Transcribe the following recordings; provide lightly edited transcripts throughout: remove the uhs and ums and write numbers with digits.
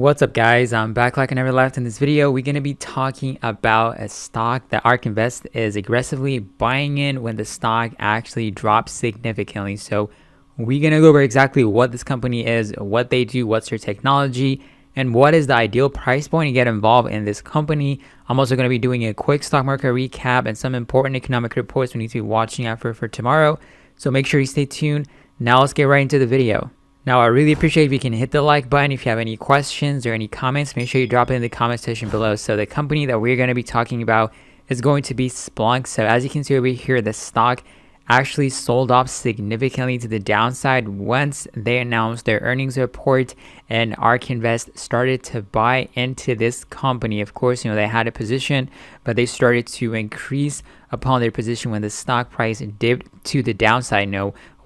What's up guys, I'm back like I never left. In this video we're going to be talking about a stock that Ark Invest is aggressively buying in when the stock actually drops significantly. So we're going to go over exactly what this company is, what they do, what's their technology, and what is the ideal price point to get involved in this company. I'm also going to be doing a quick stock market recap and some important economic reports we need to be watching out for tomorrow. So make sure you stay tuned. Now let's get right into the video. Now, I really appreciate if you can hit the like button. If you have any questions or any comments, make sure you drop it in the comment section below. So the company that we're going to be talking about is going to be Splunk. So as you can see over here, the stock actually sold off significantly to the downside once they announced their earnings report, and Ark Invest started to buy into this company. Of course, they had a position, but they started to increase upon their position when the stock price dipped to the downside.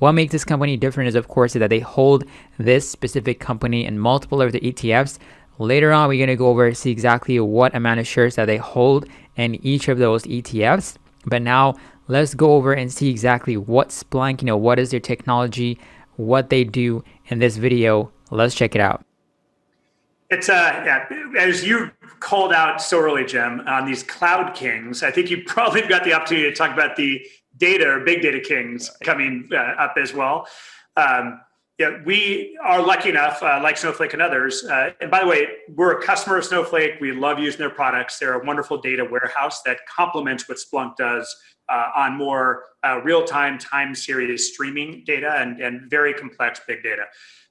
What makes this company different is, of course, that they hold this specific company in multiple of the ETFs. Later on, we're going to go over see exactly what amount of shares that they hold in each of those ETFs. But now let's go over and see exactly what Splunk, what is their technology, what they do in this video. Let's check it out. It's as you called out so early, Jim, on these cloud kings. I think you probably got the opportunity to talk about the data or big data kings coming up as well. We are lucky enough, like Snowflake and others. And by the way, we're a customer of Snowflake. We love using their products. They're a wonderful data warehouse that complements what Splunk does on more real-time time series streaming data and very complex big data.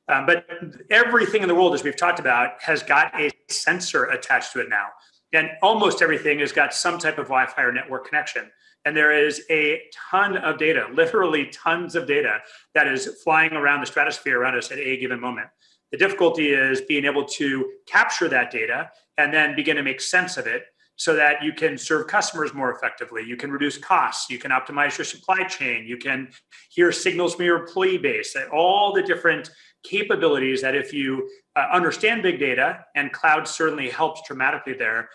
But everything in the world, as we've talked about, has got a sensor attached to it now. And almost everything has got some type of Wi-Fi or network connection. And there is a ton of data, literally tons of data, that is flying around the stratosphere around us at a given moment. The difficulty is being able to capture that data and then begin to make sense of it so that you can serve customers more effectively. You can reduce costs. You can optimize your supply chain. You can hear signals from your employee base, all the different capabilities that if you understand big data, and cloud certainly helps dramatically there,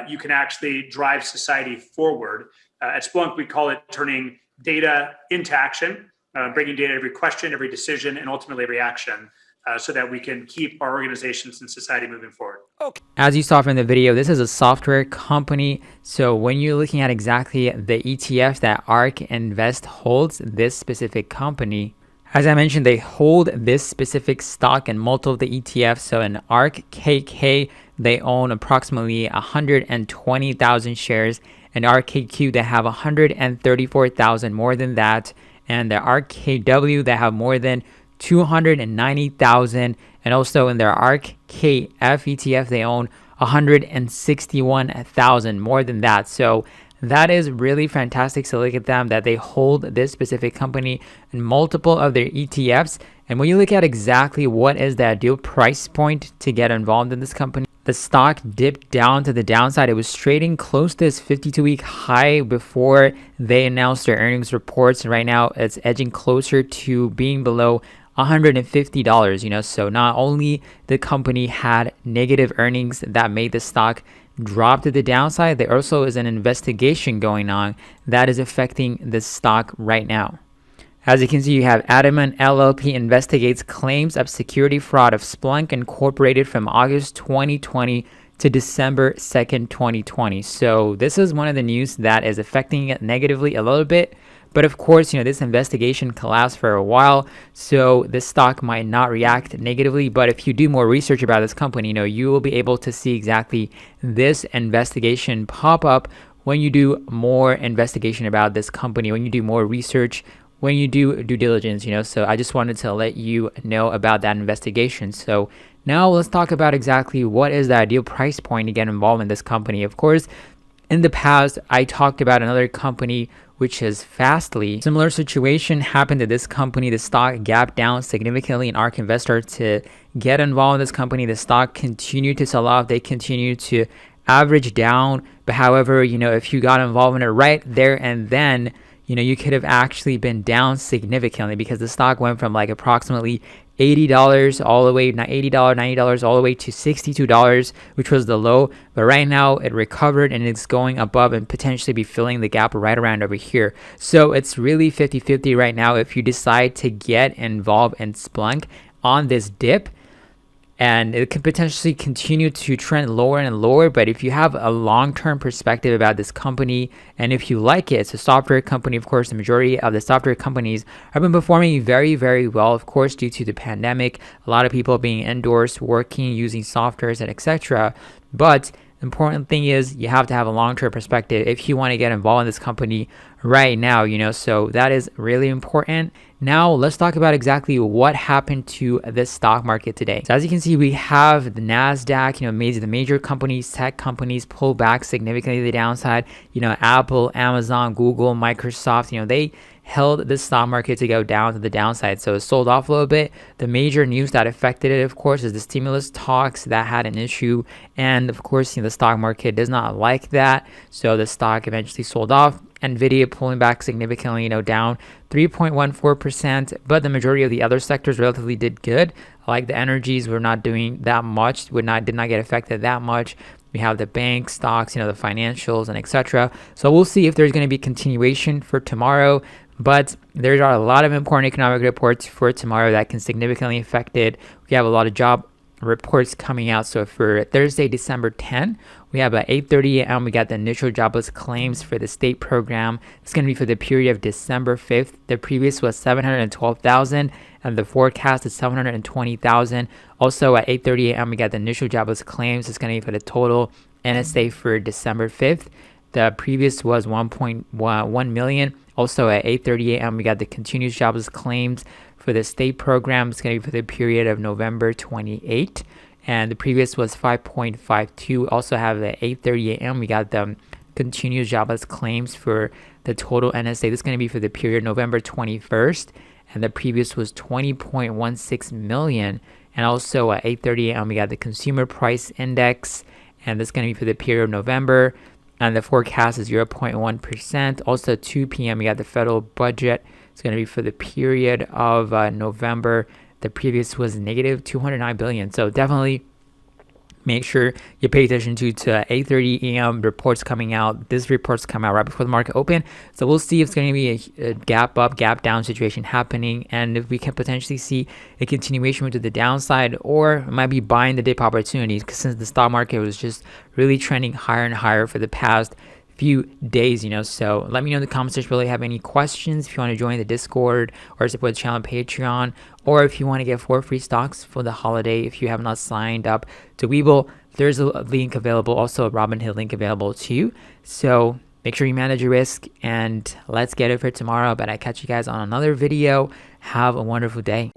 you can actually drive society forward. At Splunk, we call it turning data into action, bringing data to every question, every decision, and ultimately every action, so that we can keep our organizations and society moving forward. Okay. As you saw from the video, this is a software company. So when you're looking at exactly the ETF that Ark Invest holds, this specific company, as I mentioned, they hold this specific stock in multiple of the ETFs. So in ARKK, they own approximately 120,000 shares. And arkq, they have 134,000, more than that. And the arkw, they have more than 290,000. And also in their ARKF ETF, they own 161,000, more than that. So that is really fantastic. So look at them, that they hold this specific company in multiple of their ETFs. And when you look at exactly what is the ideal price point to get involved in this company, the stock dipped down to the downside. It was trading close to this 52-week high before they announced their earnings reports. And right now it's edging closer to being below $150, So not only the company had negative earnings that made the stock drop to the downside, there also is an investigation going on that is affecting the stock right now. As you can see, you have Adamant LLP investigates claims of security fraud of Splunk Incorporated from August 2020 to December 2nd, 2020. So this is one of the news that is affecting it negatively a little bit. But of course, this investigation can last for a while, so this stock might not react negatively. But if you do more research about this company, you will be able to see exactly this investigation pop up when you do more investigation about this company, when you do more research, when you do due diligence, So I just wanted to let you know about that investigation. So now let's talk about exactly what is the ideal price point to get involved in this company. Of course, in the past, I talked about another company, which is Fastly. Similar situation happened to this company. The stock gapped down significantly, and Ark Invest started to get involved in this company. The stock continued to sell off. They continued to average down. But however, if you got involved in it right there and then, you could have actually been down significantly, because the stock went from like approximately $80 all the way, not $80, $90 all the way to $62, which was the low. But right now it recovered and it's going above and potentially be filling the gap right around over here. So it's really 50-50 right now if you decide to get involved in Splunk on this dip. and it could potentially continue to trend lower and lower. But if you have a long-term perspective about this company, and if you like it, it's a software company. Of course, the majority of the software companies have been performing very, very well, of course, due to the pandemic, a lot of people being indoors, working, using softwares, and etc. But the important thing is you have to have a long-term perspective if you want to get involved in this company right now, so that is really important. Now let's talk about exactly what happened to this stock market today. So as you can see, we have the NASDAQ, the major companies, tech companies pull back significantly to the downside. Apple, Amazon, Google, Microsoft, they held the stock market to go down to the downside. So it sold off a little bit. The major news that affected it, of course, is the stimulus talks that had an issue. And of course, the stock market does not like that. So the stock eventually sold off. NVIDIA pulling back significantly, down 3.14%, but the majority of the other sectors relatively did good. Like the energies were not doing that much, did not get affected that much. We have the bank stocks, the financials and etc. So we'll see if there's going to be continuation for tomorrow. But there are a lot of important economic reports for tomorrow that can significantly affect it. We have a lot of job reports coming out. So for Thursday, December 10, we have at 8:30 a.m. we got the initial jobless claims for the state program. It's going to be for the period of December 5th. The previous was 712,000 and the forecast is 720,000. Also at 8:30 a.m. we got the initial jobless claims. It's going to be for the total NSA for December 5th. The previous was 1.1 million. Also at 8:30 a.m. we got the continuous jobless claims for the state program. It's going to be for the period of November 28, and the previous was 5.52. Also have at 8:30 a.m. we got the continuous jobless claims for the total NSA. This is going to be for the period November 21st, and the previous was 20.16 million. And also at 8:30 a.m. we got the consumer price index, and this is going to be for the period of November, and the forecast is 0.1%. Also 2 p.m. we got the federal budget. It's going to be for the period of November. The previous was negative 209 billion. So definitely make sure you pay attention to 8:30 a.m. reports coming out. This report's come out right before the market open. So we'll see if it's going to be a gap up, gap down situation happening, and if we can potentially see a continuation to the downside, or it might be buying the dip opportunities, because since the stock market was just really trending higher and higher for the past few days, so let me know in the comments section if you really have any questions, if you want to join the Discord or support the channel on Patreon, or if you want to get 4 free stocks for the holiday if you have not signed up to Webull. There's a link available, also a Robinhood link available too. So make sure you manage your risk, and let's get it for tomorrow. But I catch you guys on another video. Have a wonderful day.